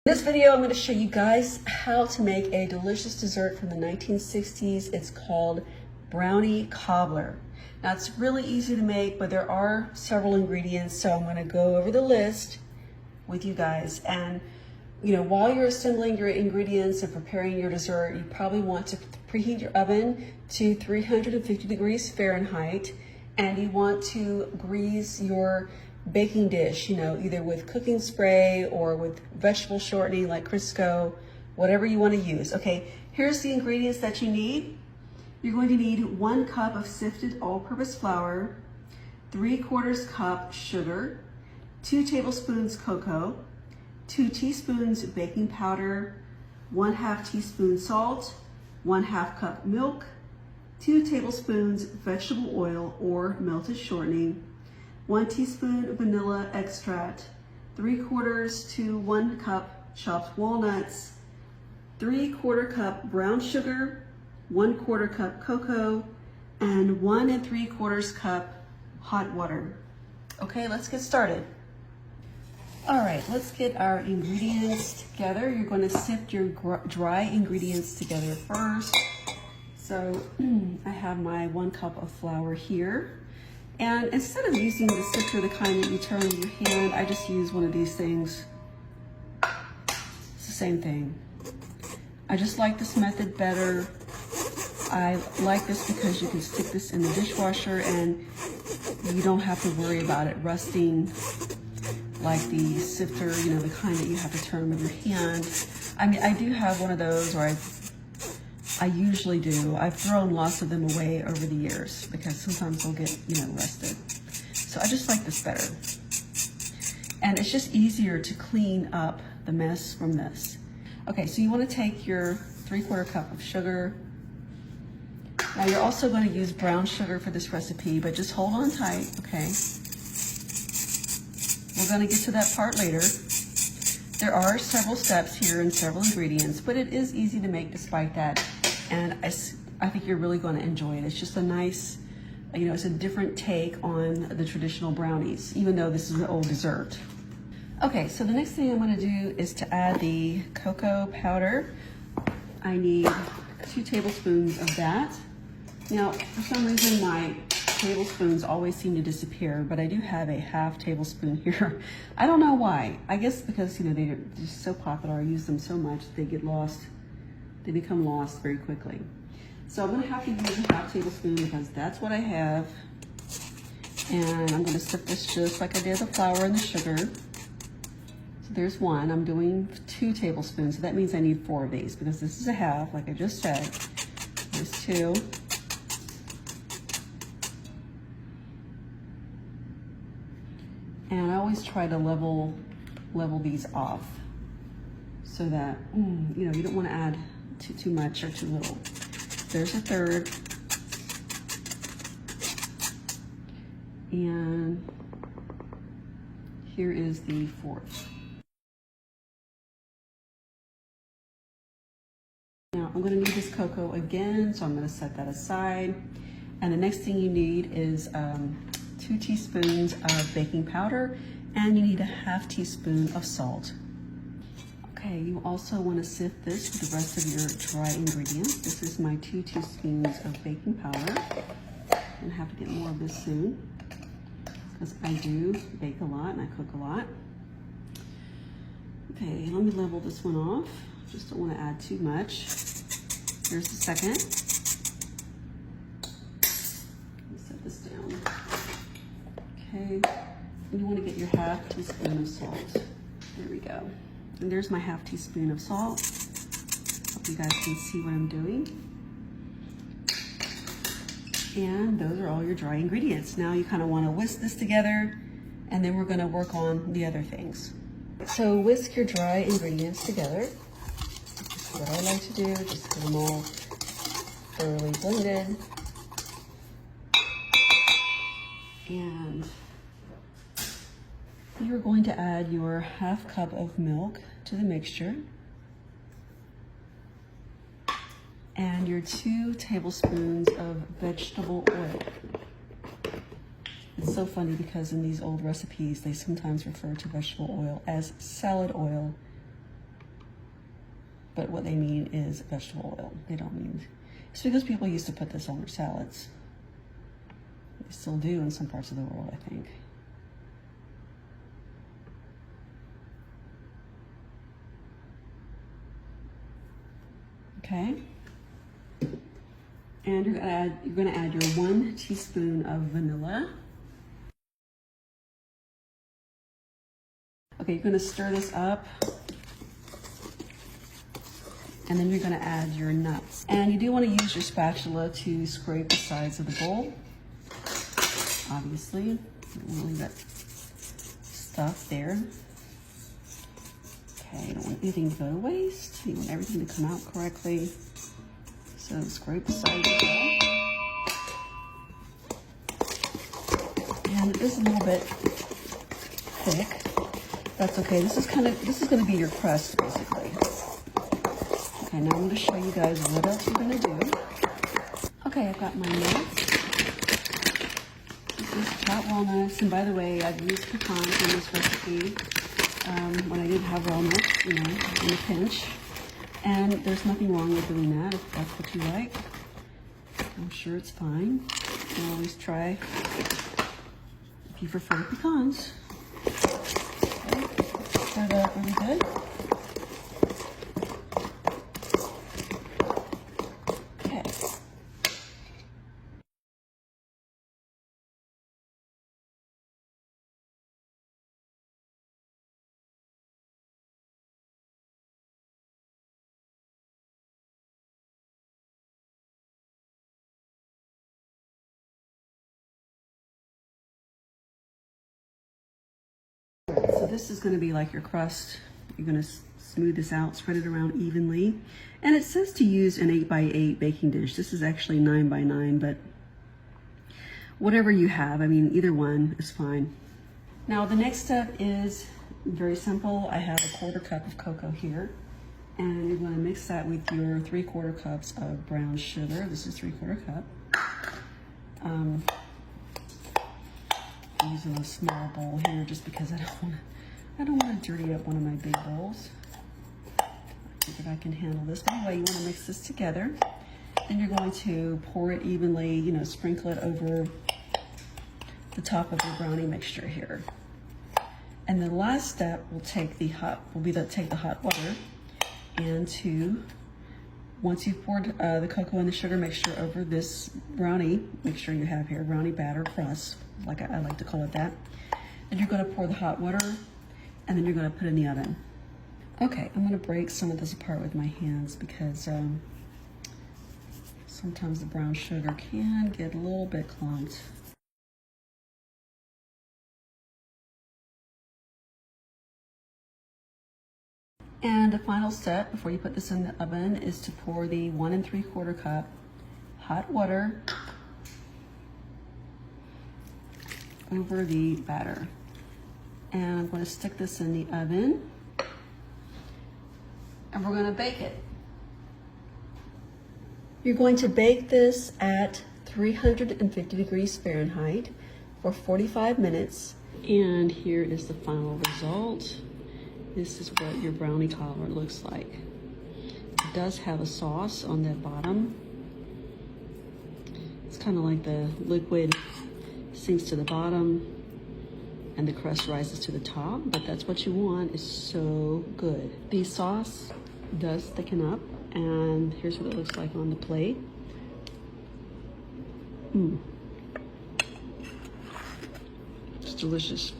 In this video, I'm going to show you guys how to make a delicious dessert from the 1960s. It's called Brownie Cobbler. Now, it's really easy to make, but there are several ingredients, so I'm going to go over the list with you guys. And, while you're assembling your ingredients and preparing your dessert, you probably want to preheat your oven to 350 degrees Fahrenheit, and you want to grease your baking dish, either with cooking spray or with vegetable shortening like Crisco, whatever you want to use. Okay, here's the ingredients that you need. You're going to need 1 cup of sifted all-purpose flour, 3/4 cup sugar, 2 tablespoons cocoa, 2 teaspoons baking powder, 1/2 teaspoon salt, 1/2 cup milk, 2 tablespoons vegetable oil or melted shortening, 1 teaspoon vanilla extract, 3/4 to 1 cup chopped walnuts, 3/4 cup brown sugar, 1/4 cup cocoa, and 1 3/4 cup hot water. Okay, let's get started. All right, let's get our ingredients together. You're going to sift your dry ingredients together first. So I have my 1 cup of flour here. And instead of using the sifter, the kind that you turn with your hand, I just use one of these things. It's the same thing. I just like this method better. I like this because you can stick this in the dishwasher and you don't have to worry about it rusting like the sifter, the kind that you have to turn with your hand. I mean, I do have one of those, or I usually do. I've thrown lots of them away over the years because sometimes they'll get, rusted. So I just like this better. And it's just easier to clean up the mess from this. Okay, so you want to take your 3/4 cup of sugar. Now you're also going to use brown sugar for this recipe, but just hold on tight, okay? We're going to get to that part later. There are several steps here and several ingredients, but it is easy to make despite that. And I think you're really going to enjoy it. It's just a nice, it's a different take on the traditional brownies, even though this is an old dessert. Okay, so the next thing I'm going to do is to add the cocoa powder. I need 2 tablespoons of that. Now, for some reason, my tablespoons always seem to disappear, but I do have a 1/2 tablespoon here. I don't know why. I guess because, they're just so popular. I use them so much, they get lost. They become lost very quickly. So I'm gonna have to use a 1/2 tablespoon because that's what I have. And I'm gonna sift this just like I did the flour and the sugar. So there's 1, I'm doing 2 tablespoons. So that means I need 4 of these because this is a 1/2, like I just said. There's 2. And I always try to level these off so that, you don't wanna add too much or too little. There's a 1/3. And here is the 1/4. Now I'm gonna need this cocoa again, so I'm gonna set that aside. And the next thing you need is 2 teaspoons of baking powder, and you need a 1/2 teaspoon of salt. Okay, you also want to sift this with the rest of your dry ingredients. This is my 2 teaspoons of baking powder. I'm gonna have to get more of this soon because I do bake a lot and I cook a lot. Okay, let me level this one off. Just don't want to add too much. Here's the second. Let me set this down. Okay, you want to get your 1/2 teaspoon of salt. There we go. And there's my 1/2 teaspoon of salt. Hope you guys can see what I'm doing. And those are all your dry ingredients. Now you kind of want to whisk this together, and then we're going to work on the other things. So whisk your dry ingredients together. This is what I like to do, just get them all thoroughly blended. And you're going to add your 1/2 cup of milk to the mixture and your 2 tablespoons of vegetable oil. It's so funny because in these old recipes, they sometimes refer to vegetable oil as salad oil. but what they mean is vegetable oil. They don't mean, it's because people used to put this on their salads. They still do in some parts of the world, I think. Okay. And you're gonna add your 1 teaspoon of vanilla. Okay, you're gonna stir this up. And then you're gonna add your nuts. And you do wanna use your spatula to scrape the sides of the bowl. Obviously, you don't wanna leave that stuff there. Okay, you don't want anything to go to waste. You want everything to come out correctly. So scrape the sides as well. And it is a little bit thick. That's okay. This is gonna be your crust basically. Okay, now I'm gonna show you guys what else you're gonna do. Okay, I've got my nuts. This is chopped walnuts, and by the way, I've used pecans in this recipe when I didn't have walnuts, you know, in a pinch. And there's nothing wrong with doing that if that's what you like. I'm sure it's fine. You can always try if you prefer pecans. Okay, stir that up really good. Okay. So this is going to be like your crust. You're going to smooth this out, spread it around evenly. And it says to use an 8x8 baking dish. This is actually 9x9, but whatever you have, I mean, either one is fine. Now the next step is very simple. I have a 1/4 cup of cocoa here, and you're going to mix that with your 3/4 cups of brown sugar. This is 3/4 cup. I'm using a small bowl here just because I don't want to dirty up one of my big bowls. I figured I can handle this. But anyway, you want to mix this together. Then you're going to pour it evenly, you know, sprinkle it over the top of your brownie mixture here. And the last step will take the hot water, and once you've poured the cocoa and the sugar mixture over this brownie mixture you have here, brownie batter crust, like I like to call it that, then you're going to pour the hot water, and then you're going to put it in the oven. Okay, I'm going to break some of this apart with my hands because sometimes the brown sugar can get a little bit clumped. And the final step before you put this in the oven is to pour the 1 3/4 cup hot water over the batter. And I'm going to stick this in the oven, and we're going to bake it. You're going to bake this at 350 degrees Fahrenheit for 45 minutes. And here is the final result. This is what your brownie cobbler looks like. It does have a sauce on the bottom. It's kind of like the liquid sinks to the bottom and the crust rises to the top, but that's what you want. It's so good. The sauce does thicken up, and here's what it looks like on the plate. It's delicious.